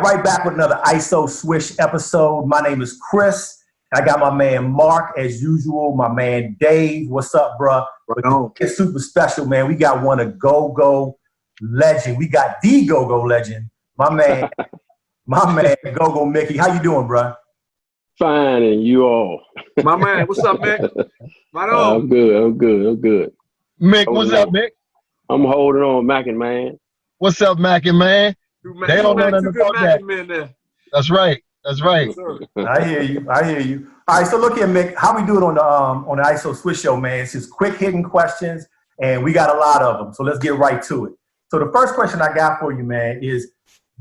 right back with another ISO Swish episode. My name is Chris. I got my man Mark, as usual, my man Dave. What's up, bro? It's super special, man. We got one of GoGo legend. We got the GoGo legend. My man, GoGo Mickey. How you doing, bro? Fine, and you all? My man, what's up, Mick? Right on. I'm good. Mick, what's up, Mick? I'm holding on, Mackin, man. What's up, Mackin, man? They don't know nothing about that. There. That's right. I hear you. All right, so look here, Mick. How we do it on the ISO Swish show, man? It's just quick hitting questions, and we got a lot of them. So let's get right to it. So the first question I got for you, man, is: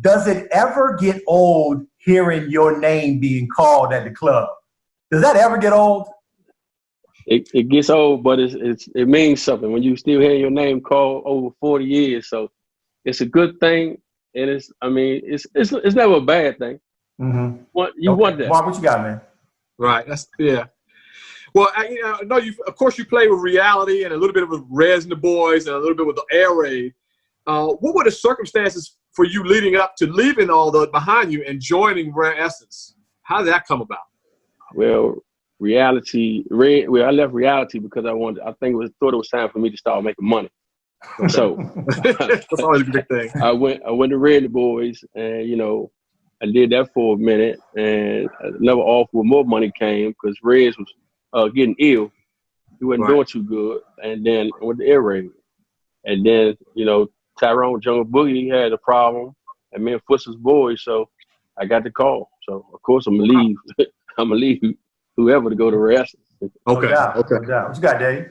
does it ever get old hearing your name being called at the club? Does that ever get old? It gets old, but it means something when you still hear your name called over 40 years. So it's a good thing, and it's never a bad thing. Mm-hmm. Want that? Mark, what you got, man? Right. Yeah. Well, I know you. Of course, you play with Reality and a little bit with Reds and the Boys and a little bit with the Air Raid. What were the circumstances for you leading up to leaving all that behind you and joining Rare Essence? How did that come about? Well, I left Reality because thought it was time for me to start making money. So that's always a big thing. I went to Red and the Boys, and I did that for a minute, and another offer with more money came because Reds was getting ill. He wasn't doing too good, and then I went to Air Raid, and then Tyrone Jungle Boogie had a problem, and me and Footz was boys, so I got the call. So of course I'm gonna leave. I'm gonna leave whoever to go to Rare Essence. Okay. What you got, Dave?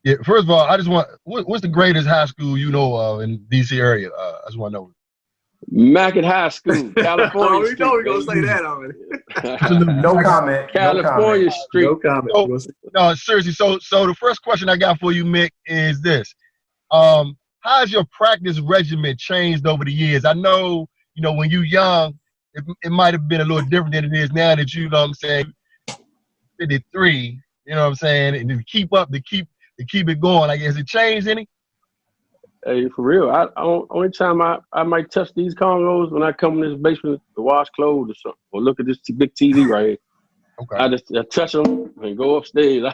Yeah. First of all, I just want what's the greatest high school you know of in DC area? I just want to know. Mackin High School, California. We know we're gonna say that already. No comment. California Street. No comment. No, seriously. So the first question I got for you, Mick, is this: how has your practice regimen changed over the years? I know, when you young, it might have been a little different than it is now that you know what I'm saying, 53. You know what I'm saying, and to keep it going. Like, has it changed any? Hey, for real. Only time I might touch these Congos when I come in this basement to wash clothes or something, or look at this big TV right here. Okay. I touch them and go upstairs.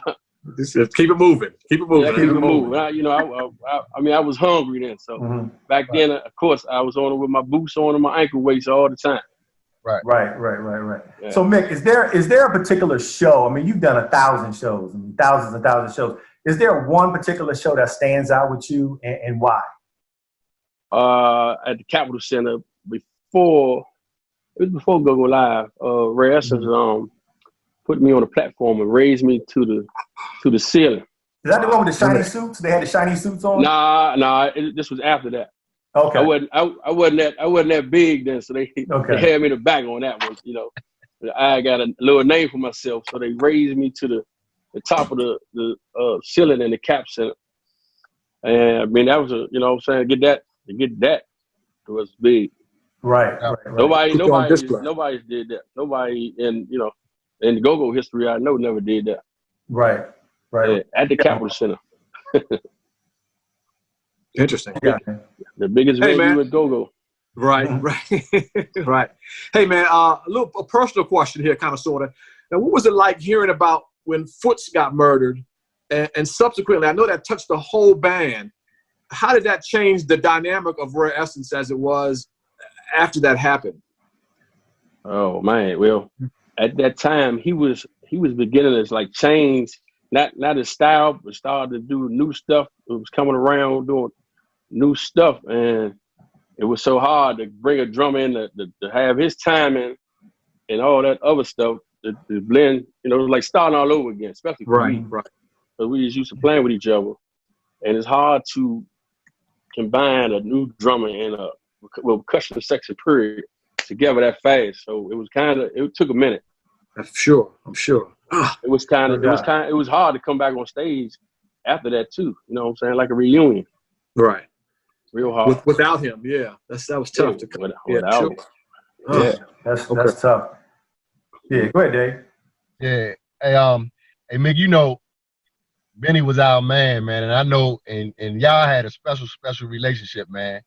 Just keep it moving. Keep it moving. Yeah, keep it moving. I was hungry then, so back then, of course, I was on it with my boots on and my ankle weights all the time. Right. Yeah. So, Mick, is there a particular show? I mean, you've done 1,000 shows, thousands and thousands of shows. Is there one particular show that stands out with you, and why? At the Capitol Center before GoGo Live, Rare Essence put me on the platform and raised me to the ceiling. Is that the one with the shiny suits? They had the shiny suits on? Nah. This was after that. Okay. I wasn't that big then, so they had me in the back on that one. I got a little name for myself, so they raised me to the top of the ceiling in the Cap Center. And I mean, that was to get that was big. Right. Nobody did that. Nobody in the GoGo history I know never did that. Right. At the Capitol Center. Interesting. Yeah. The biggest venue at GoGo. Right. Right. Hey, man, a personal question here, kind of, sort of. Now, what was it like hearing about when Footz got murdered, and subsequently, I know that touched the whole band. How did that change the dynamic of Rare Essence as it was after that happened? Oh man, well, at that time he was beginning to change, not his style, but started to do new stuff. It was coming around doing new stuff, and it was so hard to bring a drummer in to have his timing and all that other stuff. The blend, it was like starting all over again, especially for me. Right. Because we just used to playing with each other, and it's hard to combine a new drummer and a percussion section period together that fast. So it took a minute. I'm sure. It was hard to come back on stage after that too. You know what I'm saying? Like a reunion. Right. Real hard. Without him, yeah. That was tough to come. Without him. Yeah, that's tough. Yeah, go ahead, Dave. Yeah. Hey, Mick, Benny was our man, and I know, and y'all had a special relationship, man.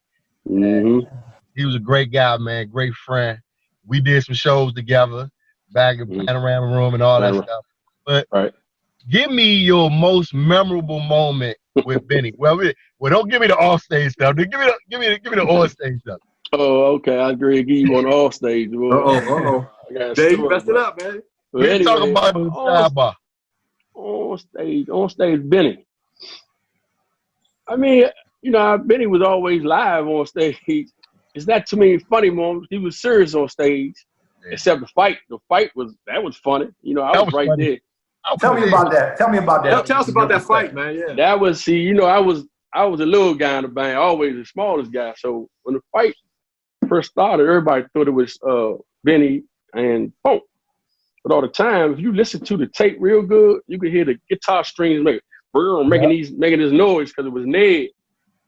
Mm-hmm. He was a great guy, man. Great friend. We did some shows together back in Panorama Room and all that stuff. But give me your most memorable moment with Benny. Well, don't give me the off stage stuff. Give me the on stage stuff. Oh, okay. I agree. Give you on all stage. Dave, you messed it up, man. But We anyway, talk about the sidebar. On stage, Benny. I mean, you know, Benny was always live on stage. It's not too many funny moments. He was serious on stage, except the fight. The fight was funny. You know, I was right funny. there. Tell me about that. Tell me about that. Tell us about that fight, man. Yeah. That was, see, you know, I was a little guy in the band, always the smallest guy. So when the fight first started, everybody thought it was Benny and Funk. But all the time, if you listen to the tape real good, you could hear the guitar strings making this noise because it was Ned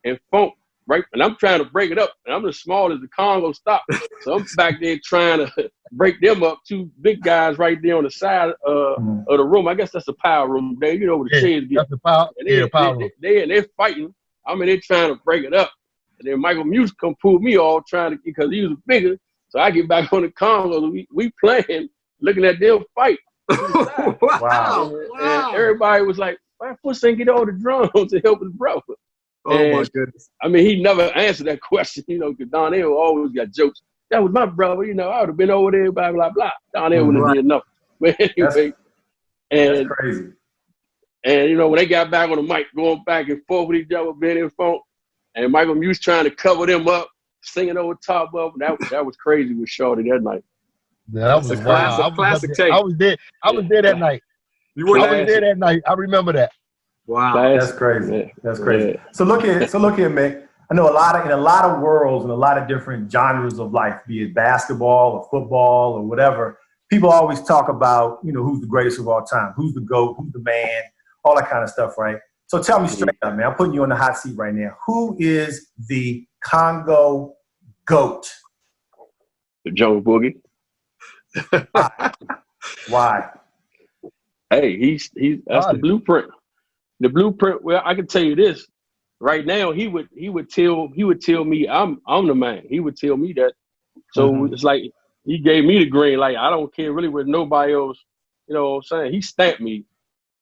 and Funk, right? And I'm trying to break it up, and I'm as small as the Congo stop. So I'm back there trying to break them up. Two big guys right there on the side of the room. I guess that's the power room there. You know where the chairs get. That's the power. And power room. They're fighting. I mean, they're trying to break it up. And then Michael Muse come pull me all because he was bigger. So I get back on the Congo. We playing, looking at them fight. Wow. And everybody was like, why Footz ain't get all the drums to help his brother? Oh, my goodness. I mean, he never answered that question, you know, because Donnell always got jokes. That was my brother, you know, I would have been over there, blah, blah, blah. Donnell wouldn't have did nothing. But anyway. That's crazy. And, you know, when they got back on the mic, going back and forth with each other, Benny and Funk, and Michael Muse trying to cover them up, singing over top of them, that was crazy with Shorty that night. Yeah, that was a classic tape. I was there that night. You were there that night. I remember that. Wow, that's crazy. Yeah. That's crazy. Yeah. So look here, Mick. I know in a lot of worlds and a lot of different genres of life, be it basketball or football or whatever, people always talk about, you know, who's the greatest of all time, who's the GOAT, who's the man, all that kind of stuff, right? So tell me straight up, man. I'm putting you on the hot seat right now. Who is the Congo GOAT? The Jungle Boogie. Why? Hey, that's the blueprint. The blueprint. Well, I can tell you this. Right now, he would tell me I'm the man. He would tell me that. So it's like he gave me the green light. I don't care really what nobody else. You know what I'm saying? He stamped me.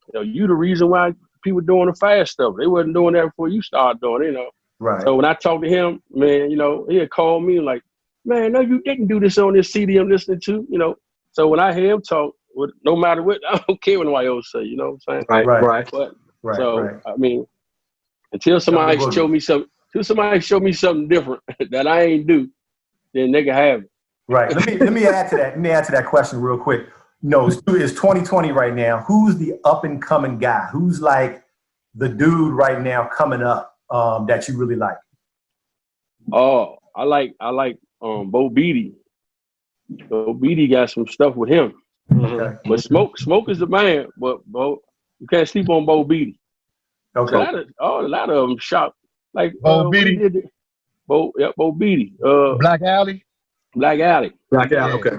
You know, you the reason why people doing the fast stuff. They wasn't doing that before you started doing it. You know. Right. So when I talked to him, man, you know, he'd call me like, man, no, you didn't do this on this CD I'm listening to. You know. So when I hear him talk, no matter what, I don't care what nobody else say. You know what I'm saying? Right. But, I mean, until somebody show me something different that I ain't do, then they can have it. Right. Let me add to that. Let me add to that question real quick. No, it's 2020 right now. Who's the up and coming guy? Who's like the dude right now coming up that you really like? Oh, I like Bo Beatty. Bo Beatty got some stuff with him. Okay. But Smoke is the man. But you can't sleep on Bo Beatty. Okay. A lot of them shot like Bo Beatty. Bo Beatty. Black Alley. Okay.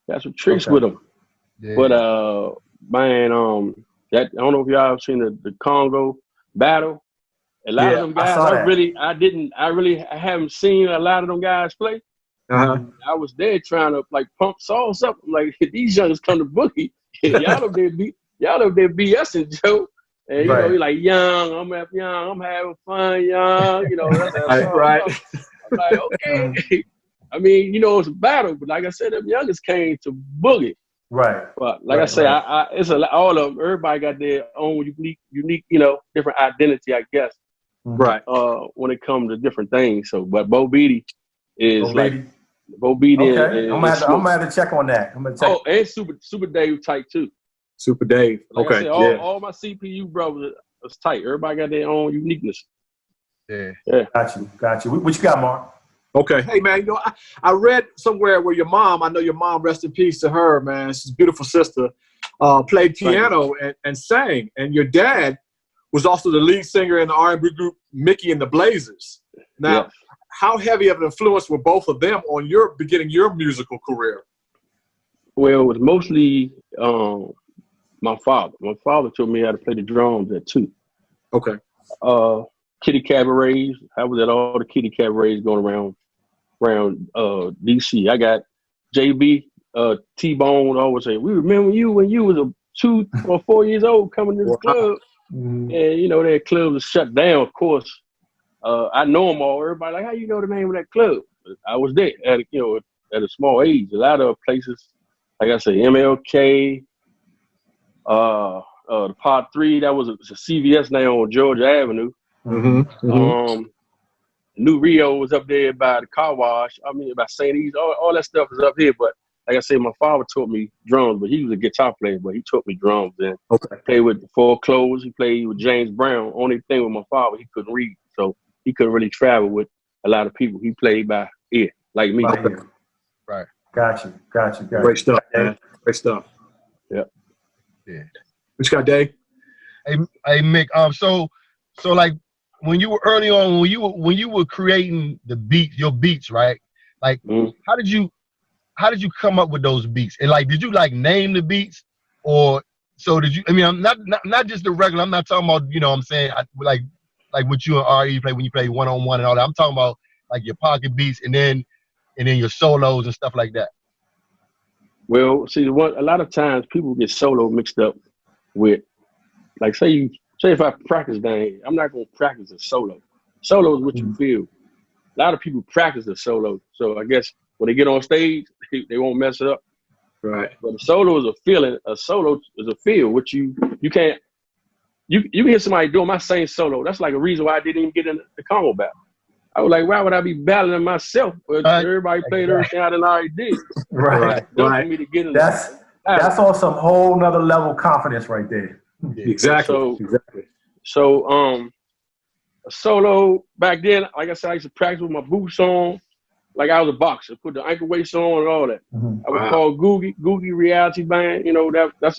Got some tricks with him. Yeah. But man, I don't know if y'all have seen the Congo battle. A lot of them guys, I haven't seen a lot of them guys play. I was there trying to like pump sauce up. I'm like, these youngers come to boogie. y'all up there BSing, Joe. And you know, you're like, young, I'm having fun, young. You know, that's right. I'm like, okay. I mean, you know, it's a battle, but like I said, them youngest came to boogie. Right. But like I say, it's all of them. Everybody got their own unique, you know, different identity, I guess. Right. When it comes to different things. So, but Bo Beatty is Bo Beatty. Okay. I'm gonna have to check on that. I'm gonna check. Oh, and Super Dave tight too. Super Dave. Like okay. I said, all my CPU brothers was tight. Everybody got their own uniqueness. Yeah. Got you. What you got, Mark? Okay. Hey, man, you know, I read somewhere where I know your mom, rest in peace to her, man. She's a beautiful sister, played piano and sang. And your dad was also the lead singer in the R&B group Mickey and the Blazers. Now, how heavy of an influence were both of them on your beginning your musical career? Well, it was mostly my father. My father taught me how to play the drums at 2. Okay. Kitty cabarets. I was at all the kitty cabarets going around around DC. I got JB, T-Bone always say, we remember you when you was 2 or 4 years old coming to the club. Mm-hmm. And, you know, that club was shut down, of course. I know them all. Everybody like, how you know the name of that club? I was there at, you know, at a small age. A lot of places, like I say, MLK, the Part 3, that was a CVS now on Georgia Avenue. New Rio was up there by the car wash. I mean, by St. E's, all that stuff is up here. But like I said, my father taught me drums, but he was a guitar player, but he taught me drums. And played with the Foreclosed. He played with James Brown. Only thing with my father, he couldn't read. So he couldn't really travel with a lot of people. He played by ear, like me. Right. Got you. Great stuff, man. Great stuff. Yeah. Yeah. What you got, Dave? Hey, Mick. So like when you were early on, when you were creating your beats, right? Like, how did you come up with those beats? And like, did you like name the beats, or so did you? I mean, I'm not just the regular. I'm not talking about, you know what I'm saying, like what you and RE play when you play one-on-one and all that. I'm talking about like your pocket beats and then your solos and stuff like that. Well, see, a lot of times people get solo mixed up with, like, say if I practice down, I'm not gonna practice a solo. Solo is what you feel. A lot of people practice a solo, so I guess when they get on stage, they won't mess it up. Right. But a solo is a feeling. A solo is a feel, which you can't. You can hear somebody doing my same solo. That's like a reason why I didn't even get in the Congo battle. I was like, why would I be battling myself? Everybody played everything I done already did. Right. For me to get in. That's on some whole nother level of confidence right there. Exactly. So a solo back then, like I said, I used to practice with my boots on, like I was a boxer. Put the ankle weights on and all that. I would call Googie Reality Band. You know,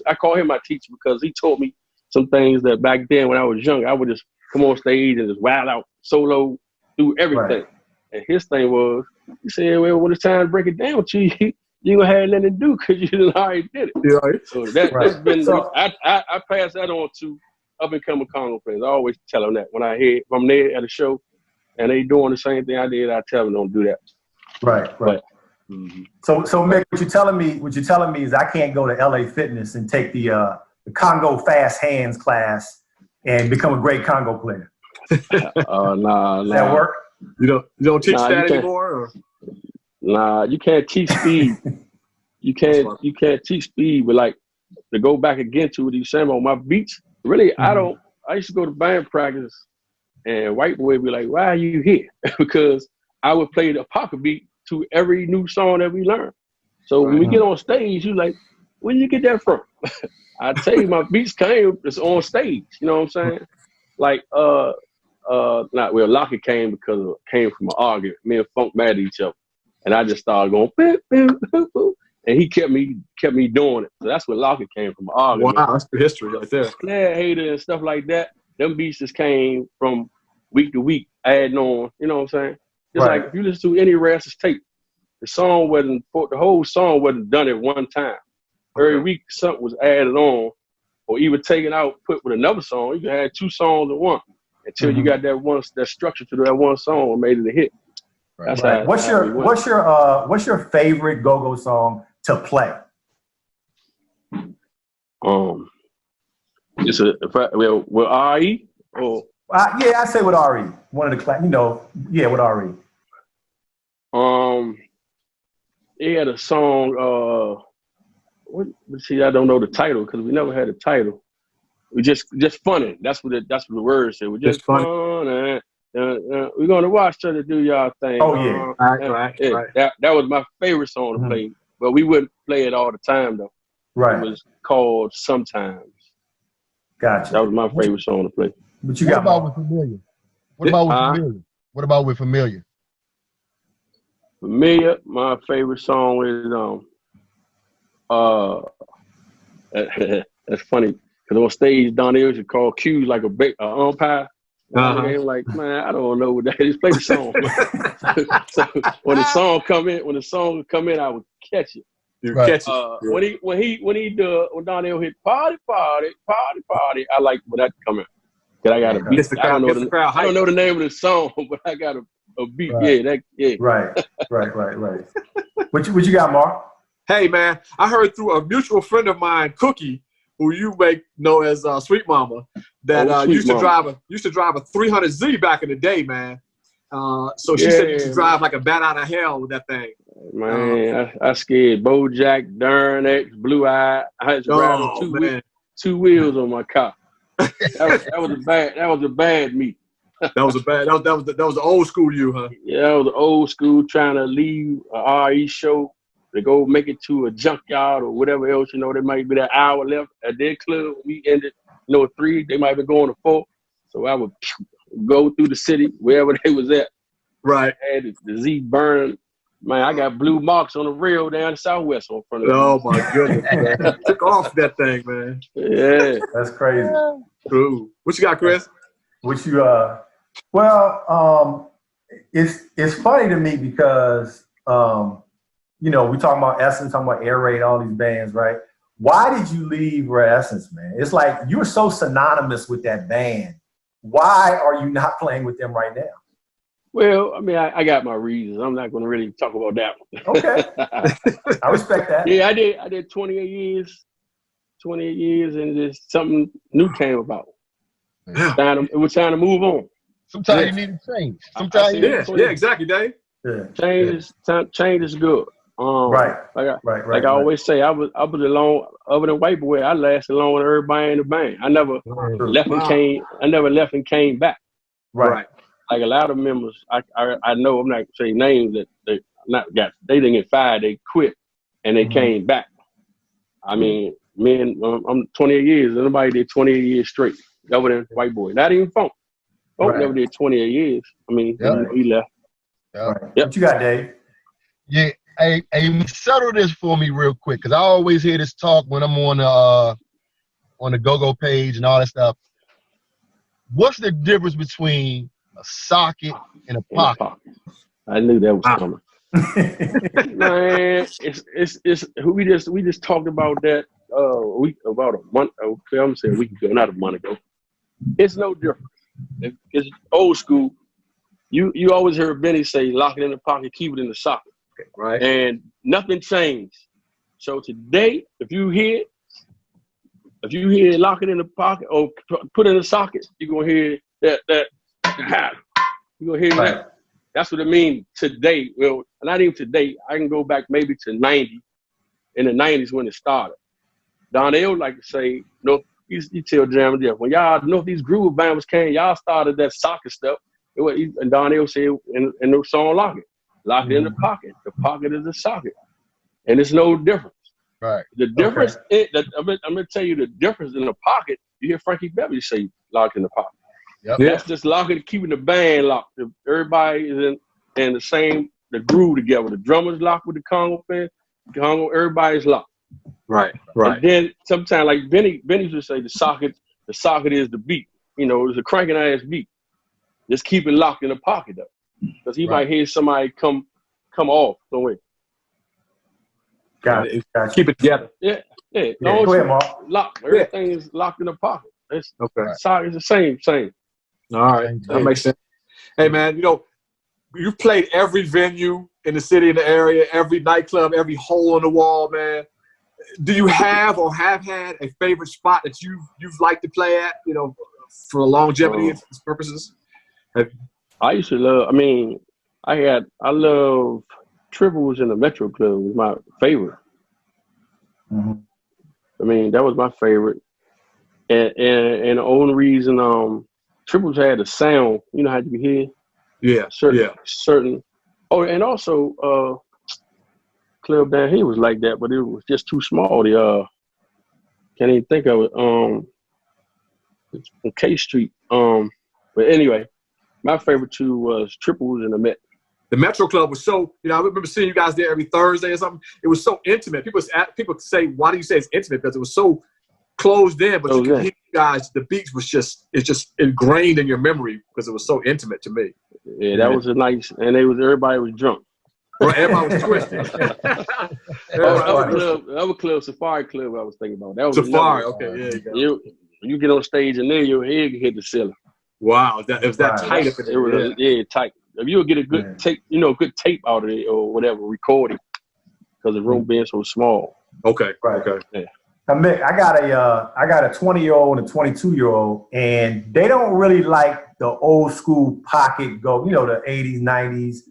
I call him my teacher because he taught me some things that back then when I was young, I would just come on stage and just wild out solo, do everything. Right. And his thing was, he said, well, when it's time to break it down to you, you gonna have nothing to do because you done already did it. Yeah. So that's been, I pass that on to up and coming Congo players. I always tell them that when if I'm there at a show and they doing the same thing I did, I tell them don't do that. Right. But, So Mick, what you're telling me is I can't go to LA Fitness and take the Congo Fast Hands class and become a great Congo player. Nah. Does that work? You don't teach that anymore? Or? Nah, you can't teach speed. You can't teach speed, but like to go back again to what you saying about my beats. Really, I used to go to band practice and white boy would be like, why are you here? Because I would play the pocket beat to every new song that we learn. So when we get on stage, you like, where you get that from? I tell you, my beats it's on stage. You know what I'm saying? Like, Lockett came came from an argument. Me and Funk mad at each other. And I just started going, boop, boop, boop, boop. And he kept me doing it. So that's where Lockett came from, an argument. Wow, that's the history right there. Flair hater and stuff like that. Them beats just came from week to week, adding on. You know what I'm saying? Just like if you listen to any Ras's tape, the whole song wasn't done at one time. Every week something was added on, or even taken out, put with another song. You could have 2 songs in one until you got that structure to that one song and made it a hit. Right. That's what's your favorite go-go song to play? It's with RE or I say with RE. One of the with RE. He had a song. I don't know the title because we never had a title. We just funny. That's what the word said. We're just fun. We're gonna watch each other do y'all thing. Oh yeah, right. That was my favorite song to play, but we wouldn't play it all the time though. Right. It was called Sometimes. Gotcha. That was my favorite song to play. But what about with Familiar? What about with Familiar? Familiar, my favorite song is that's funny because on stage Donnell should call cues like a umpire. I'm like, man, I don't know what that is. Play the song. So when the song come in, I would catch it. You catch it. When Donnell hit party, I like when that come in. Cause I got a beat. I don't know the name of the song, but I got a a beat. Right. Yeah. Right. What you got, Mark? Hey, man, I heard through a mutual friend of mine, Cookie, who you may know as Sweet Mama, that Sweet used to Mama. drive a 300Z back in the day, man. So she said you used to drive like a bat out of hell with that thing. Man, I scared Bojack, Darn X, Blue Eye. I had to ride on two wheels on my car. That was a bad meet. That was the old school you, huh? Yeah, that was the old school trying to leave a RE show to go make it to a junkyard or whatever else. You know, there might be that hour left at their club. We ended, 3. They might be going to 4. So I would go through the city wherever they was at. Right. I had the Z burn. Man, I got blue marks on the rail down the southwest on front of me. Oh my goodness, man. Took off that thing, man. Yeah. That's crazy. Ooh. What you got, Chris? What you it's funny to me because we talking about Essence, talking about Air Raid, all these bands, right? Why did you leave Rare Essence, man? It's like you're so synonymous with that band. Why are you not playing with them right now? Well, I mean, I got my reasons. I'm not going to really talk about that one. Okay. I respect that. Yeah, I did 28 years. 28 years, and just something new came about. It was time to move on. Sometimes you need to change. Sometimes exactly, Dave. Yeah. Change is good. Right. Like I always say, I was alone. Other than White Boy, I lasted longer than everybody in the band. I never left and came back. Right. Like a lot of members, I know I'm not saying names that they didn't get fired, they quit and they came back. I mean, I'm 28 years. Nobody did 28 years straight. Other than White Boy, not even Funk. Funk never did 28 years. I mean, he left. Right. Yep. What you got, Dave? Yeah. Hey, settle this for me real quick, because I always hear this talk when I'm on the GoGo page and all that stuff. What's the difference between a socket and a pocket? I knew that was coming. Man, we just talked about that about a month. I'm saying a week ago, not a month ago. It's no different. It's old school. You always hear Benny say, "Lock it in the pocket, keep it in the socket." Okay, right. And nothing changed. So today, if you hear "lock it in the pocket" or "put it in the socket," you're gonna hear that. You're gonna hear that. That's what it means today. Well, not even today. I can go back maybe to 90. In the 90s when it started. Donnell like to say, you tell Jam and Jeff, when y'all Northeast Groove Band came, y'all started that socket stuff. And Donnell said in the song Lock It in the pocket. The pocket is the socket. And it's no difference. Right. The difference, I'm gonna tell you the difference in the pocket. You hear Frankie Beverly say lock in the pocket. Yep. That's just locking, keeping the band locked. Everybody is in the groove together. The drummers locked with the Congo fan. Congo, everybody's locked. Right. And then sometimes, like Benny would say, the socket is the beat. It's a cranking ass beat. Just keep it locked in the pocket though, because he might hear somebody come off somewhere. Got it. Keep it together. Yeah. Go ahead, Mark. Locked. Everything is locked in the pocket. It's the same. All right, that makes sense. Hey man, you've played every venue in the city, in the area, every nightclub, every hole in the wall, man. Do you have or have had a favorite spot that you've liked to play at, for longevity purposes? I used to love. I love Triples in the Metro Club was my favorite. Mm-hmm. That was my favorite, and the only reason Triples had a sound. You know how you hear. Yeah. Certain. Oh, and also club down here was like that, but it was just too small. Can't even think of it. It's on K Street. But anyway, my favorite two was Triples and the Met. The Metro Club was so, I remember seeing you guys there every Thursday or something. It was so intimate. People say, why do you say it's intimate? Because it was so closed in, but you could hear you guys, the beats it's just ingrained in your memory because it was so intimate to me. Yeah, that was a nice, and everybody was drunk. Right, everybody was twisted. Other club, Safari Club, I was thinking about. That was Safari, okay, yeah. You get on stage and then your head can hit the ceiling. Wow, it was that tight up in there. It was tight. if you'll get a good tape, good tape out of it or whatever, recording, because the room being so small. Okay. Right. Okay. Yeah. Now, Mick, I got a 20-year-old and a 22-year-old, and they don't really like the old school pocket go, the 80s, 90s,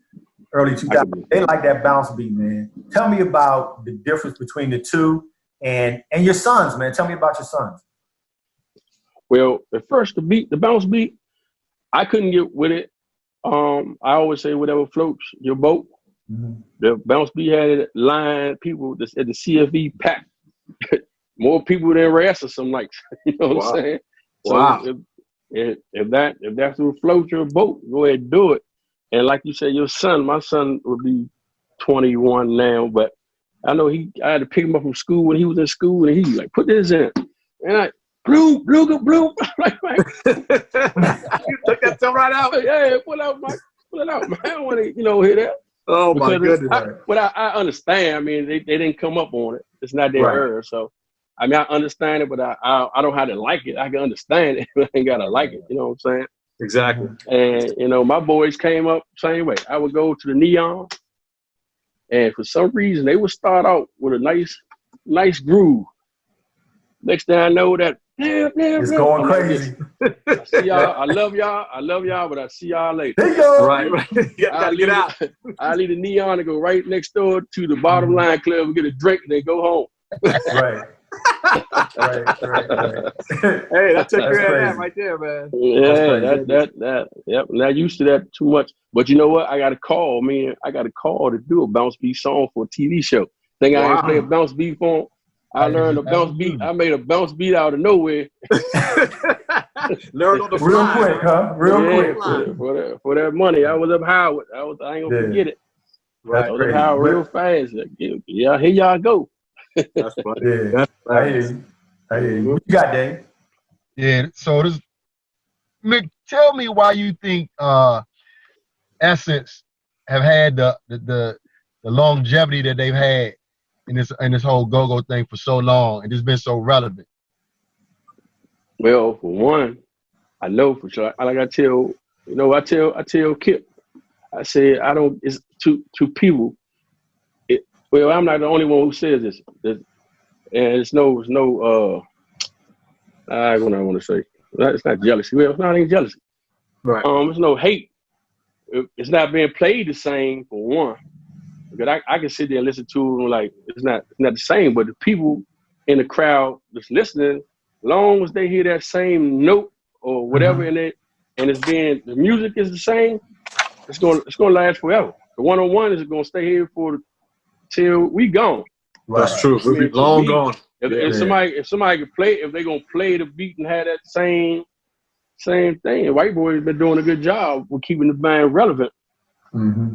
early 2000s. They like that bounce beat, man. Tell me about the difference between the two, and your sons, man. Tell me about your sons. Well, at first, the bounce beat, I couldn't get with it. I always say whatever floats your boat. Mm-hmm. The bounce beat had it line people at the CFE pack. More people than rest or something like that. You know what I'm saying? Wow. So if that's what floats your boat, go ahead and do it. And like you said, my son would be 21 now, but I know I had to pick him up from school when he was in school, and he like, put this in. And I, bloom. like, you took that stuff right out? Yeah, pull it out, man. I don't want to, hear that. Oh, my goodness. I understand. I mean, they didn't come up on it. It's not their error. So, I mean, I understand it, but I don't have to like it. I can understand it, but I ain't got to like it. You know what I'm saying? Exactly. And, my boys came up same way. I would go to the neon, and for some reason, they would start out with a nice groove. Next thing I know, that it's going crazy. I see y'all. I love y'all, but I see y'all later. There you go. Right. Gotta get out. I leave the neon and go right next door to the bottom line club and get a drink and then go home. Right. Hey, that took care of that right there, man. Yeah, that. Yep. Not used to that too much. But you know what? I got a call, man. I got a call to do a bounce beat song for a TV show. Think I ain't play a bounce beat for him? I learned a bounce beat. I made a bounce beat out of nowhere. Learned on the fly. Real quick, huh? Real quick. For that money, I was up Howard. I ain't gonna forget it. Right. I was up Howard real fast. Yeah, here y'all go. That's funny. Yeah. I hear you. What you got, Dave? Yeah. So Mick, tell me why you think Essence have had the longevity that they've had in this whole go-go thing for so long, and it's been so relevant. Well, for one, I know for sure. Like I tell Kip, I say it's to people. Well, I'm not the only one who says this. And it's no. What I want to say. It's not jealousy. Well, it's not even jealousy. Right. It's no hate. It's not being played the same for one. Because I can sit there and listen to them like it's not the same. But the people in the crowd that's listening, long as they hear that same note or whatever in it, and the music is the same, it's gonna last forever. The one-on-one is gonna stay here till we gone. Right. That's true. We'll be long gone. If somebody could play, if they gonna play the beat and have that same thing, White Boy's been doing a good job with keeping the band relevant. Mm-hmm.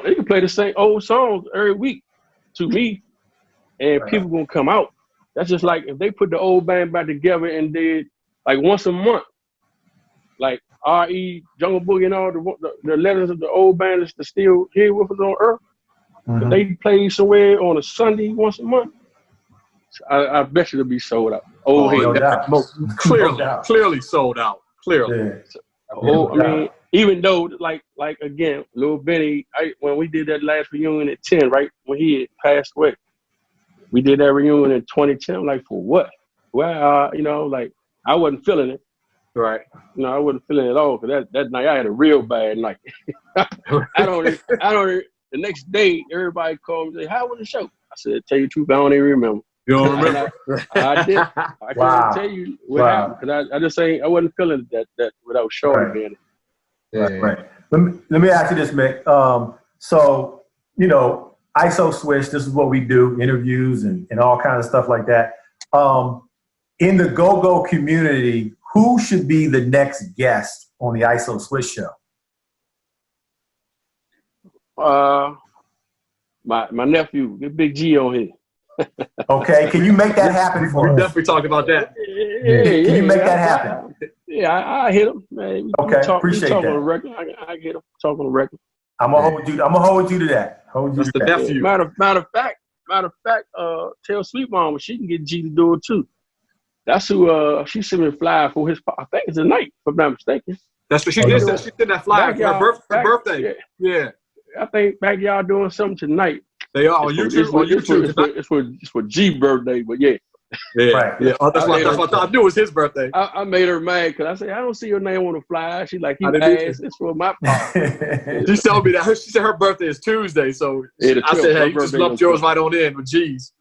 They can play the same old songs every week to me, and people gonna come out. That's just like if they put the old band back together and did like once a month, like R.E., Jungle Boogie, and all the letters of the old band is still here with us on Earth. If they play somewhere on a Sunday once a month, I bet you it'll be sold out. No doubt. Clearly sold out. Clearly. Yeah. I mean, even though like again, Lil Benny, when we did that last reunion at 10, right when he had passed away, we did that reunion in 2010. I'm like, for what? Well, like I wasn't feeling it. Right. I wasn't feeling it at all because that night I had a real bad night. I don't. The next day, everybody called me and said, "How was the show?" I said, "Tell you the truth, I don't even remember." You don't remember? I did. I can't tell you what happened because I just ain't. I wasn't feeling that without showing being it. Right. Let me ask you this, Mick. So ISO switch. This is what we do: interviews and all kinds of stuff like that. In the go-go community, who should be the next guest on the ISO switch show? My nephew, get Big G on here. Okay, can you make that happen for us? We definitely talked about that. Yeah, can you make that happen? Yeah, I hit him, man. Appreciate that. On the record. I get him. Talk on the record. I'm gonna hold you to that. That's the nephew. Matter of fact, tell Sweet Mom she can get G to do it too. That's who she sent me a flyer for his. I think it's tonight, if I'm not mistaken. That's what she Oh, did. She did that flyer. Her birthday. Yeah. I think Backyard doing something tonight. They are on YouTube. It's for G birthday, but yeah. Yeah, Right. yeah. Oh, that's what I thought. I knew it was his birthday. I made her mad because I said, I don't see your name on the flyer. She's like, it's for my part. She told me that. She said her birthday is Tuesday, so I said, hey, you just lumped yours right on in with G's.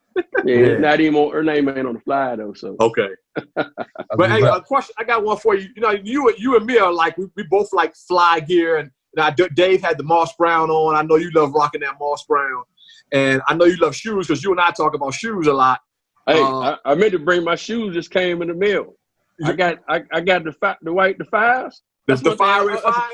Yeah, not even on, her name ain't on the flyer though. So okay. But hey, a question. I got one for you. You know, you and me are like we both like fly gear, and Dave had the Moss Brown on. I know you love rocking that Moss Brown, and I know you love shoes because you and I talk about shoes a lot. Hey, I meant to bring my shoes. Just came in the mail. I got the fives. The fiery five.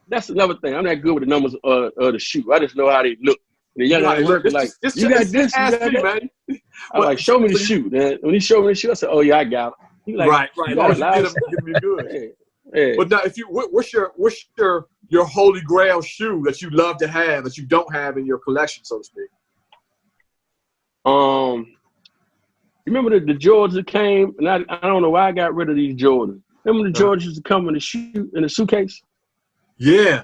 That's another thing. I'm not good with the numbers of the shoe. I just know how they look. The young guy look like you got this, you got that. Man. I like show me the shoe. Man. When he showed me the shoe, I said, "Oh yeah, I got it." He like, right. Give me good. Yeah. But now, what's your holy grail shoe that you love to have that you don't have in your collection, so to speak? You remember the Jordans that came, and I don't know why I got rid of these Jordans. Remember the Jordans used to come in the suitcase? Yeah.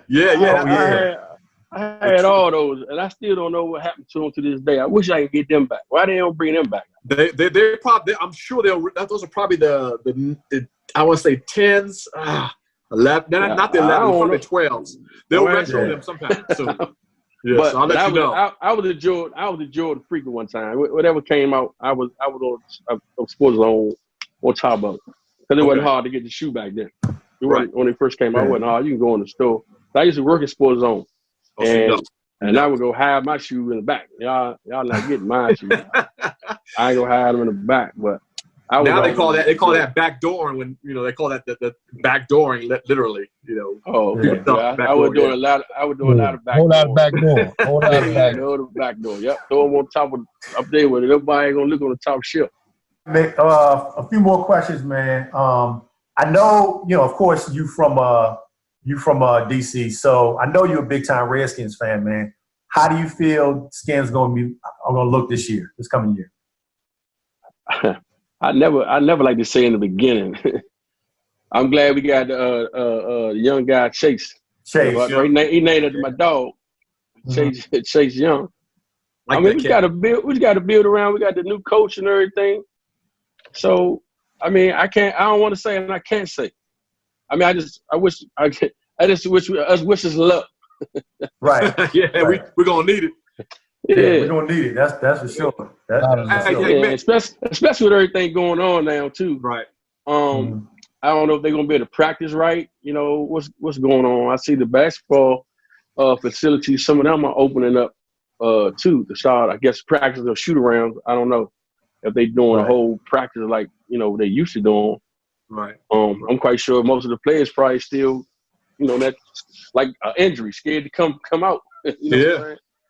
I had all those, and I still don't know what happened to them to this day. I wish I could get them back. Why they don't bring them back? They're probably. I'm sure those are probably the I want to say 10s, 11. Not the 11s, probably 12s. They'll retro them sometime soon. Yeah, but, so I'll let you know. I was a Jordan freak at one time. Whatever came out, I was on Sports Zone on top of it because it wasn't hard to get the shoe back then. When it first came out, it wasn't hard. You can go in the store. I used to work at Sports Zone. And I would go hide my shoe in the back. Y'all not getting my shoe. I ain't gonna hide them in the back, but now they call that backdooring when they call that the backdooring literally. Oh, yeah. I was doing a lot of backdoor. Whole lot of backdoor. Whole lot of backdoor. Backdoor. Yep. Throw them on top of up there with it. Everybody ain't gonna look on the top shelf. Mick, a few more questions, man. I know of course you from DC, so I know you're a big time Redskins fan, man. How do you feel Skins are gonna look this coming year? I never like to say in the beginning. I'm glad we got the young guy Chase. He named it my dog, Chase Young. I mean, we got to build around. We got the new coach and everything. So, I mean, I don't want to say and I can't say. I mean, I just wish us luck. Right. Yeah, right. We're gonna need it. Yeah, we're gonna need it. That's for sure. Especially with everything going on now too. Right. I don't know if they're gonna be able to practice right. What's going on. I see the basketball facilities. Some of them are opening up too to start. I guess practice or shoot arounds. I don't know if they're doing a whole practice like they used to doing. Right. I'm quite sure most of the players probably still, that like an injury, scared to come out.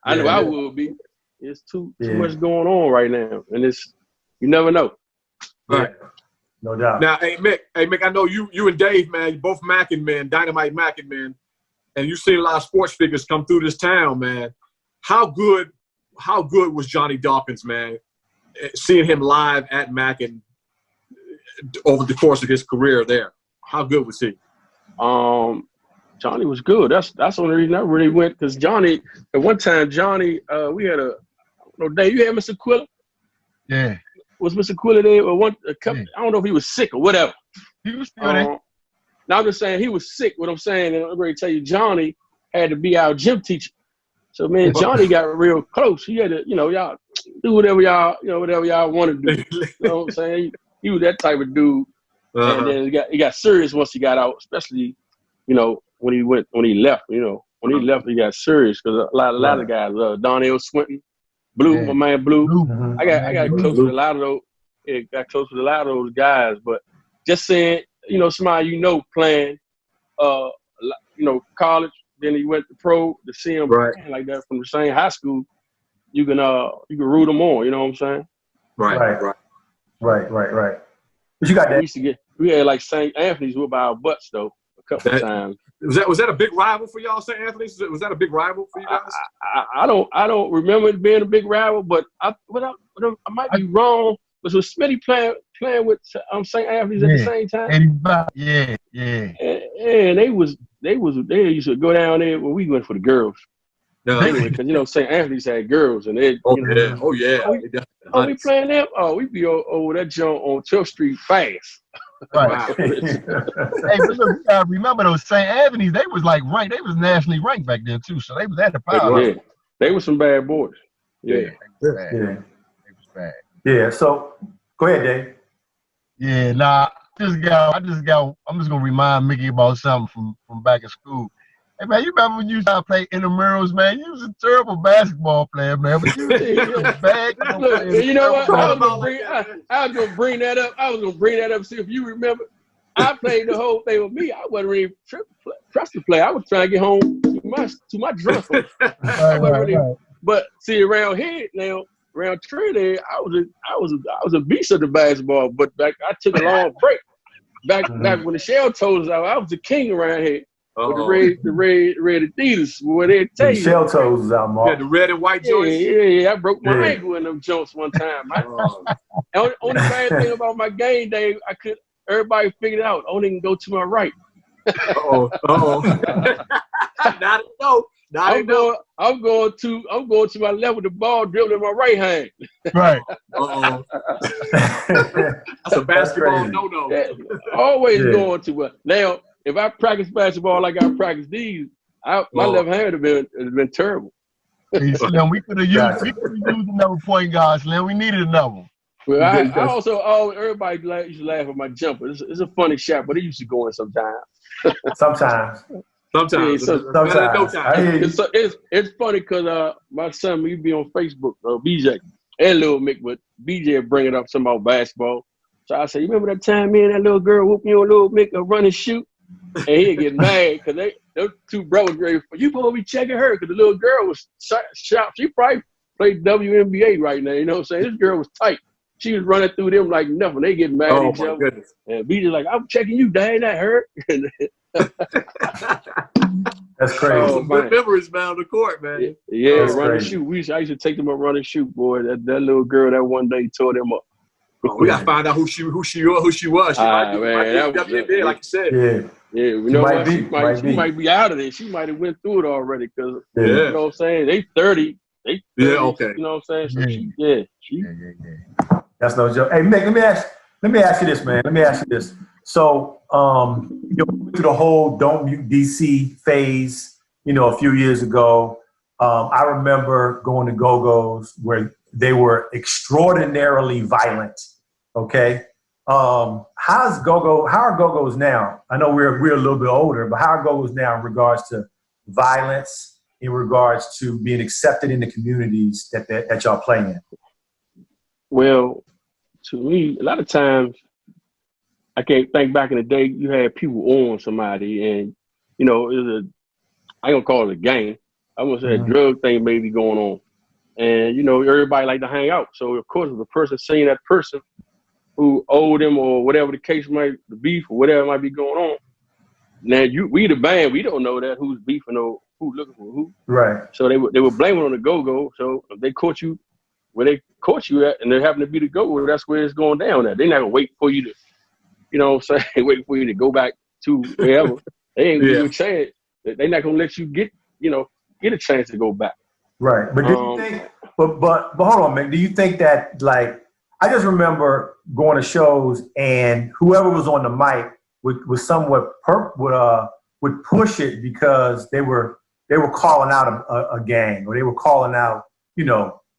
I know I would be. It's too much going on right now, and you never know. Right. No doubt. Now, hey Mick, I know you and Dave, man, you both Mackin men, Dynamite Mackin men, and you've seen a lot of sports figures come through this town, man. How good was Johnny Dawkins, man? Seeing him live at Mackin over the course of his career there, how good was he? Johnny was good. That's the only reason I really went because Johnny. At one time, Johnny, we had Dave, you had Mr. Quiller? Yeah. Was Mr. Quiller there? Or I don't know if he was sick or whatever. He was still there. Now I'm just saying he was sick. What I'm saying, and I'm ready to tell you, Johnny had to be our gym teacher. So man, Johnny got real close. He had to, y'all do whatever y'all want to do. You know what I'm saying? He was that type of dude. And then he got serious once he got out, especially, when he left. When he left, he got serious because a lot of guys, Donnell Swinton, Blue, my man Blue. I got close with a lot of those. Got close with a lot of those guys, but just saying, somebody playing, college. Then he went to pro to see him playing like that from the same high school. You can root them on. You know what I'm saying? Right. But you got that. We had like St. Anthony's whoop our butts though a couple of times. Was that a big rival for y'all, St. Anthony's? Was that a big rival for you guys? I don't remember it being a big rival, but I might be wrong. was Smitty playing with St. Anthony's at the same time? 85. Yeah. And they used to go down there when we went for the girls. No. Anyway, because St. Anthony's had girls, and they we playing them. Oh, we be over that joint on 12th Street fast. Right. Wow. Hey, but look, you gotta remember those St. Anthony's, they was like ranked, they was nationally ranked back then too, so they was at the power. Yeah, they were some bad boys. They was bad. Yeah. So go ahead, Dave. Yeah, nah, I'm just gonna remind Mickey about something from back in school. Hey man, you remember when you used to play intramurals, man? You was a terrible basketball player, man. But you was bad. Look, you know what? I was gonna bring that up. I was gonna bring that up. See if you remember. I played the whole thing with me. I wasn't really trust to play. I was trying to get home to my drunk. Right. But see, around here now, around Trinidad, I was a beast of the basketball. But I took a long break. Back when the shell toes out, I was the king around here. With the red Adidas, where they tell you. Shell toes is out, Mark. Yeah, the red and white joints. Yeah. I broke my ankle in them joints one time. Only bad thing about my game day, everybody figured it out. I only can go to my right. I'm going to my left with the ball dribbling in my right hand. Right. That's a basketball no-no. Yeah, always going to it. Now, if I practice basketball like I practice these, my left hand would have been terrible. Hey, Slim, we could have used another point guard, Slim. We needed another one. Well, I also everybody used to laugh at my jumper. It's a funny shot, but it used to go in sometimes. Sometimes. It's funny because my son, we be on Facebook, BJ and Lil Mick, but BJ bring it up something about basketball. So I say, you remember that time me and that little girl whooped me on Lil Mick a run and shoot? And he'd get mad because those two brothers ready for you supposed to be checking her because the little girl was sharp. She probably played WNBA right now. You know what I'm saying? This girl was tight. She was running through them like nothing. They get mad at each other. Goodness. And BJ's like, I'm checking you, Dad. That hurt. That's crazy. Some good memories, man, on the court, man. Yeah, run and shoot. I used to take them up run and shoot, boy. That little girl that one day tore them up. We gotta find out who she was. She might be WNBA, like you said. Yeah, you know what? She might be out of there. She might have went through it already because you know what I'm saying. They 30. Okay. You know what I'm saying? So she. That's no joke. Hey, Mick, let me ask you this, man. Let me ask you this. So, you went through the whole Don't Mute DC phase, a few years ago. I remember going to Go-Go's where they were extraordinarily violent. Okay. How are Go-Go's now? I know we're a little bit older, but how are Go-Go's now in regards to violence, in regards to being accepted in the communities that y'all play in? Well, to me, a lot of times, I can't think back in the day, you had people on somebody and, it was I don't call it a gang. I want to say a drug thing may be going on. And, everybody like to hang out. So, of course, if the person seeing that person who owed them or whatever the case might, the beef or whatever might be going on, now we the band, we don't know that who's beefing or who's looking for who. Right. So they were blaming on the Go-Go. So if they caught you where they caught you at and they happen to be the Go-Go, that's where it's going down at. They're not going to wait for you to, wait for you to go back to wherever. They ain't even saying they're not going to let you get a chance to go back. Right. But do you think, but hold on, man. Do you think that, I just remember going to shows and whoever was on the mic would somewhat would push it because they were calling out a gang or they were calling out,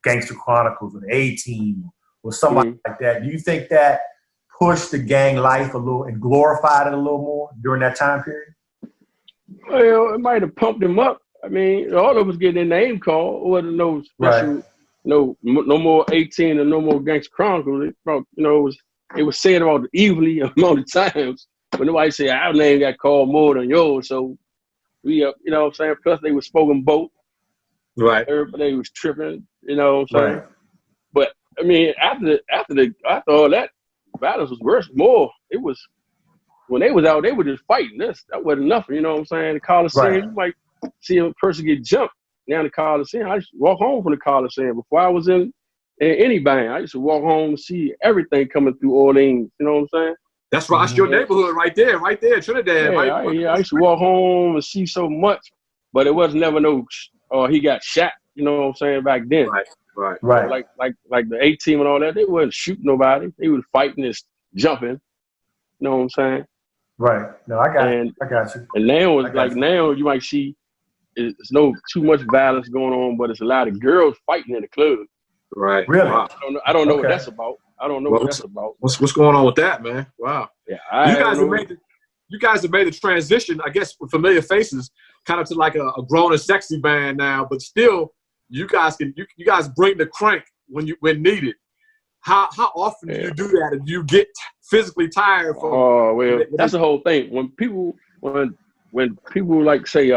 Gangster Chronicles or the A-Team or somebody like that. Do you think that pushed the gang life a little and glorified it a little more during that time period? Well, it might have pumped them up. I mean, all of us getting their name called. It wasn't no special, no more 18 or no more Gangster Chronicles. It was said about evilly amount of times, but nobody said our name got called more than yours. So we, what I'm saying. Plus they were spoken both. Right. Everybody was tripping. You know what I'm saying. Right. But I mean, after all that, violence was worse. More. It was when they was out, they were just fighting. That wasn't nothing. You know what I'm saying. The Coliseum, you might see a person get jumped. Now the Coliseum, I just walk home from the Coliseum. Before I was in any band. I used to walk home and see everything coming through Orleans. You know what I'm saying? That's right. That's your neighborhood right there, Trinidad. Yeah, Right? I used to walk home and see so much, but it was never no. He got shot. You know what I'm saying? Back then, Right. Like the A-team and all that, they wasn't shooting nobody. They was fighting and jumping. You know what I'm saying? Right. No, I got you. And now it's like now you might see it's no too much violence going on, but it's a lot of girls fighting in the club. Right. Really? Wow. I don't know what that's about. I don't know what that's about. What's going on with that, man? Wow. Yeah, you guys have made the transition, I guess, with Familiar Faces, kind of to like a grown and sexy band now, but still, you guys bring the crank when needed. How often do you do that? And do you get physically tired? That's the whole thing. When people like say,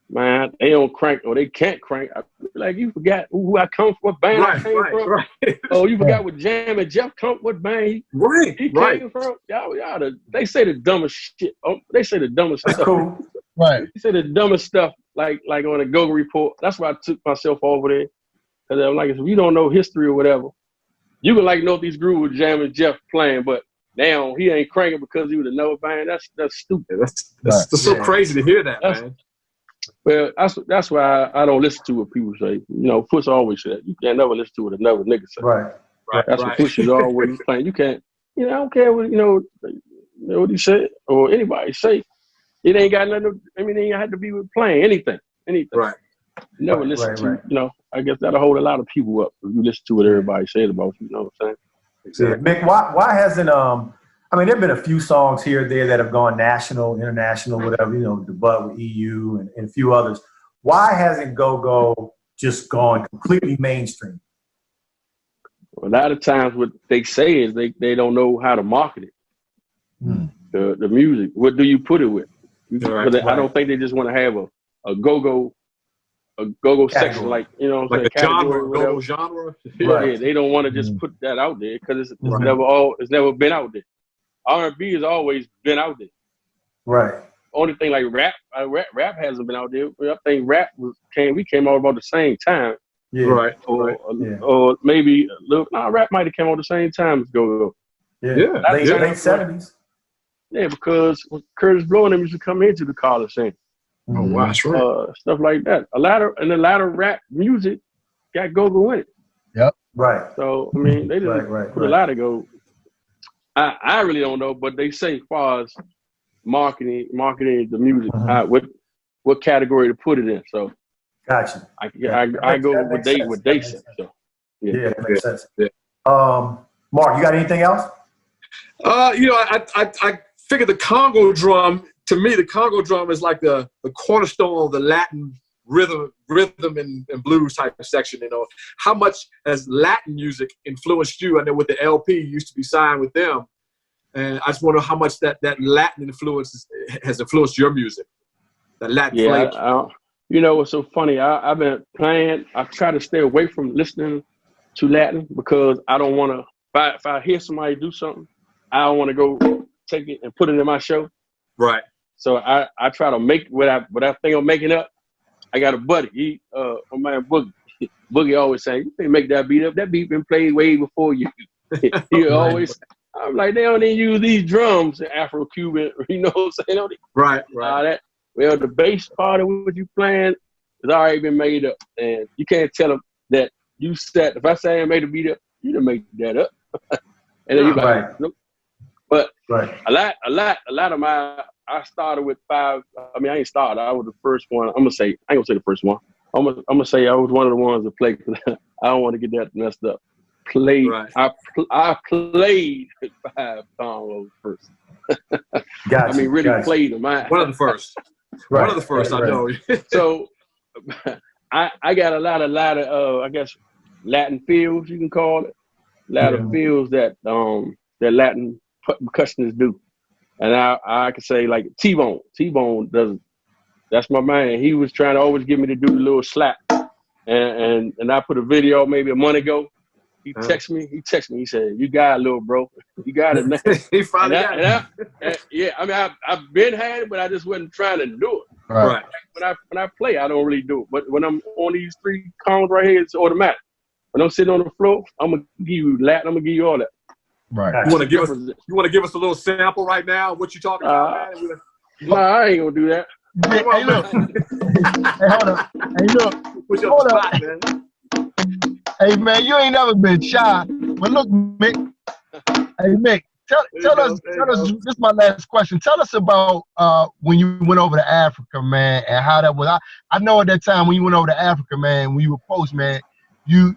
man, they don't crank or they can't crank, I feel like you forgot who I come from, what band I came from. Right. Oh, you forgot what Jam and Jeff what band he came from. Y'all, they say the dumbest shit. They say the dumbest That's stuff. Cool. Right. They say the dumbest stuff, like on a GoGo report. That's why I took myself over there. Because I'm like, if you don't know history or whatever, you can like know if these groups with Jam and Jeff playing, but now he ain't cranking because he was another band. That's stupid. That's so crazy to hear that, man. Well, that's why I don't listen to what people say. You know, Footz always said you can't never listen to what another nigga say. Right. That's what Footz is always playing. You can't. I don't care what what he said or anybody say. It ain't got nothing. It ain't had to be with playing anything. Right. You never listen to. I guess that'll hold a lot of people up if you listen to what everybody said about you. You know what I'm saying? Exactly. Mick, why hasn't there have been a few songs here or there that have gone national, international, whatever, the Butt with EU and a few others. Why hasn't GoGo just gone completely mainstream? A lot of times what they say is they don't know how to market it. The music. What do you put it with? I don't think they just want to have a go-go section, like, like a genre, go-go genre. Right. Yeah, they don't want to just put that out there because it's never been out there. R&B has always been out there. Right. Only thing like rap hasn't been out there. I think rap we came out about the same time. Yeah. Right. Or maybe rap might have came out the same time as GoGo. Yeah. Late 70s. Yeah, because Curtis Blow and them used to come into the college scene. Oh wow, that's right. Stuff like that. A lot of rap music got GoGo in it. Yep. Right. So they just put a lot of go. I really don't know, but they say as far as marketing the music, what category to put it in. So gotcha. I go with what they say. So yeah, that makes sense. Yeah. Mark, you got anything else? I figure the Congo drum. To me, the Congo drum is like the cornerstone of the Latin rhythm and blues type of section. How much has Latin music influenced you? I know with the LP, you used to be signed with them, and I just wonder how much that Latin influence has influenced your music. That Latin flavor. What's so funny? I've been playing. I try to stay away from listening to Latin because I don't want to. If I hear somebody do something, I don't want to go take it and put it in my show. Right. So I try to make what I think I'm making up. I got a buddy, my man Boogie. Boogie always saying, "You can make that beat up. That beat been played way before you." He always, I'm like, they don't even use these drums, Afro-Cuban. You know what I'm saying? Right. The bass part of what you playing has already been made up, and you can't tell them that you said. If I say I made a beat up, you didn't make that up. And then you're like, nope. But a lot of my. I started with 5. I ain't started. I was the first one. I ain't gonna say the first one. I'm gonna say I was one of the ones that played. I don't want to get that messed up. I played 5 Congos first. Gotcha. Really played them. One of the first. One of the first. I know. So I got a lot of I guess Latin feels, you can call it. Latin feels that Latin percussionists do. And I could say like T-Bone. T-Bone does. That's my man. He was trying to always get me to do the little slap. And I put a video maybe a month ago. He texted me. He said, "You got it, little bro. You got it, man." He finally got it. I've been had it, but I just wasn't trying to do it. Right. When I play, I don't really do it. But when I'm on these 3 cones right here, it's automatic. when I'm sitting on the floor, I'm gonna give you Latin. I'm gonna give you all that. Right. You want to give us a little sample right now? What you talking about, man? Nah, I ain't gonna do that. Hey, look. Hey, hold up. Hey, look. Put you on the spot, man. Hey, man, you ain't never been shy. But look, Mick. Hey, Mick, tell us, this is my last question. Tell us about when you went over to Africa, man, and how that was. I know at that time when you went over to Africa, man, when you were post, man, you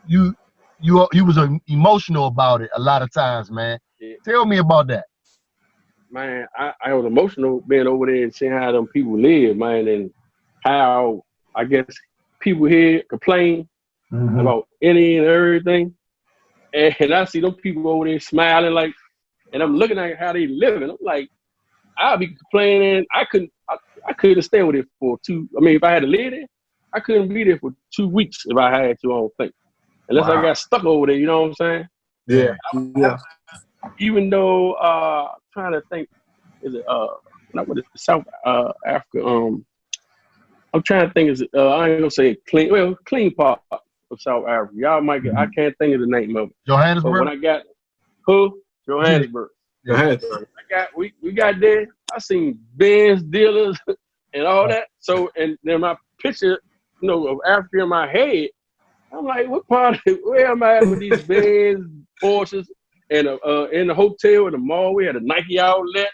was emotional about it a lot of times, man. Yeah. Tell me about that. Man, I was emotional being over there and seeing how them people live, man, and how I guess people here complain about any and everything. And I see them people over there smiling like, and I'm looking at how they living. I'm like, I'll be complaining. I couldn't stay over there for if I had to live there, I couldn't be there for 2 weeks if I had to, I don't think. Unless I got stuck over there, you know what I'm saying? Yeah. Even though trying to think, is it not what is it, South Africa? I'm trying to think, is it I ain't gonna say clean part of South Africa. Y'all might get, I can't think of the name of it. Johannesburg. But when I got Johannesburg. We got there. I seen Benz dealers and all that. So and then my picture, of Africa in my head. I'm like, where am I at with these Benz, Porsches, and in the hotel in the mall? We had a Nike outlet,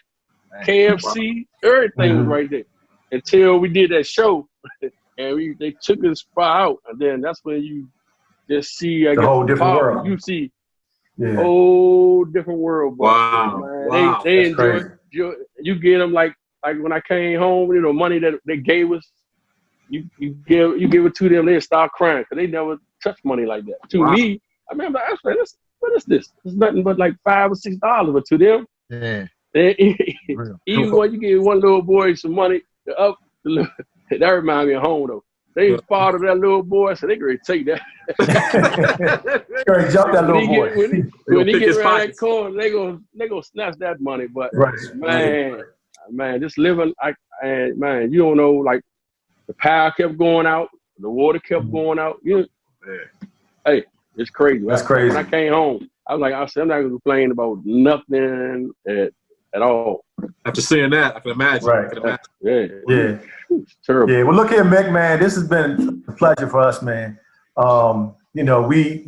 KFC, everything was right there. Until we did that show, and they took us far out, and then that's when you just see a whole different world. You see a whole different world. Bro. Wow. Man, Wow. they enjoy. You get them like when I came home, money that they gave us. You give it to them, they start crying because they never touch money like that. To me, I remember I said, "What is this? It's nothing but like $5 or $6." But to them, even when you give one little boy some money, that reminds me of home though. They part of that little boy, so they can take that. Jump that little boy. When he get around that corner, they gonna snatch that money. But man, just living man, you don't know like. The power kept going out. The water kept going out. Hey, it's crazy. That's crazy. When I came home, I said, I'm not going to complain about nothing at all. After seeing that, I can imagine. Right. Yeah. It's terrible. Yeah. Well, look here, Mick, man. This has been a pleasure for us, man. We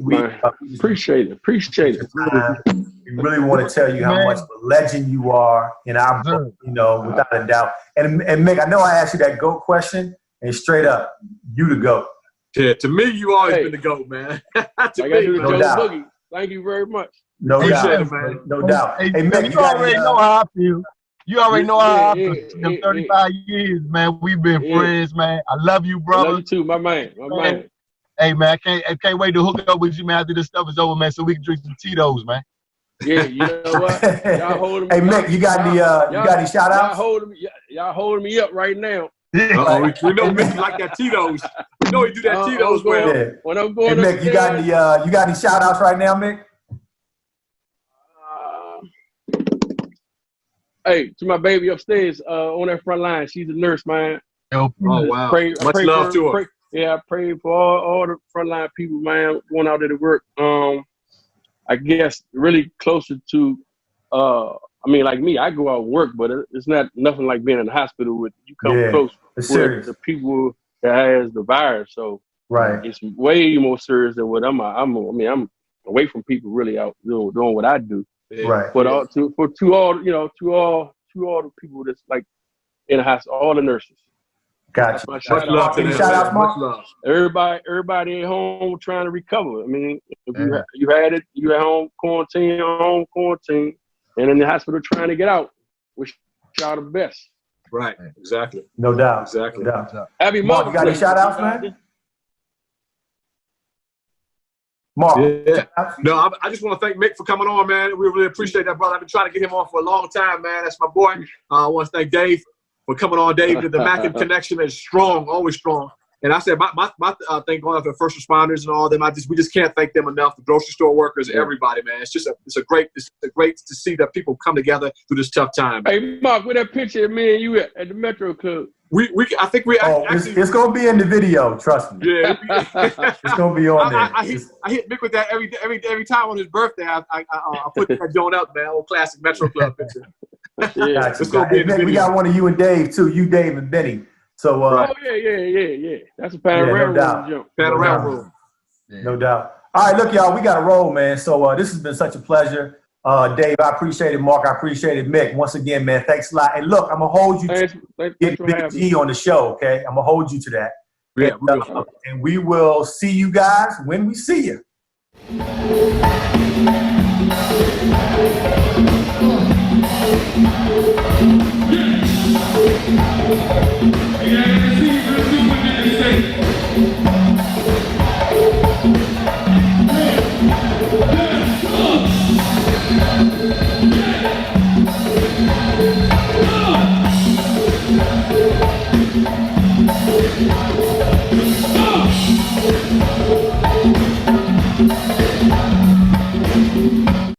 appreciate it. We really want to tell you how much of a legend you are in our book, without a doubt. And Mick, I know I asked you that GOAT question, and straight up, you the GOAT. Yeah, to me, you always been the GOAT, man. No doubt. Boogie. Thank you very much. No doubt, man. No doubt. Hey, Mick, you already know how I feel. You already know how I feel. In 35 years, man, we've been friends, man. I love you, brother. I love you too, my man. Hey, man, I can't wait to hook up with you, man, after this stuff is over, man, so we can drink some Tito's, man. Yeah, you know what? Y'all holding me Hey, Mick, you got any shout outs? Y'all holding me up right now. We know Mickey like that Tito's. We know he do that Tito's well. Yeah. When I'm going Mick, you got any shout outs right now, Mick? Hey, to my baby upstairs on that front line. She's a nurse, man. Oh, wow. Much love to her. I pray for all the frontline people, man, going out there to work. I guess really closer to, like me, I go out and work, but it's not nothing like being in the hospital with you come close with the people that has the virus. So it's way more serious than what I'm away from people really out doing what I do. Right. But to all the people that's like in the hospital, all the nurses. Gotcha. Shout out, Mark. Everybody at home trying to recover. I mean, if you had it, you at home quarantine, and in the hospital trying to get out. Wish y'all the best. Right. Exactly. No doubt. Exactly. No doubt. Happy Mark, you got any shout outs, man? Mark. Yeah. No, I just want to thank Mick for coming on, man. We really appreciate that, brother. I've been trying to get him on for a long time, man. That's my boy. I want to thank Dave for coming on, Dave. The Mackin connection is strong, always strong. And I said my thing going after first responders and all them. We just can't thank them enough. The grocery store workers, everybody, man. It's great to see that people come together through this tough time. Hey, Mark, with that picture of me and you at the Metro Club. I think we actually. It's gonna be in the video. Trust me. Yeah, it's gonna be on there. I hit Mick with that every time on his birthday. I put that joint up, man. Old classic Metro Club picture. Yeah, it's gonna be in the video. We got one of you and Dave too. You, Dave, and Benny. So. Oh yeah. That's a panorama jump. Panorama. No doubt. All right, look, y'all, we got to roll, man. So this has been such a pleasure. Dave, I appreciate it. Mark, I appreciate it. Mick, once again, man, thanks a lot. And look, I'm going to hold you to get Big G on the show, okay? I'm going to hold you to that. Yeah, and we will see you guys when we see you.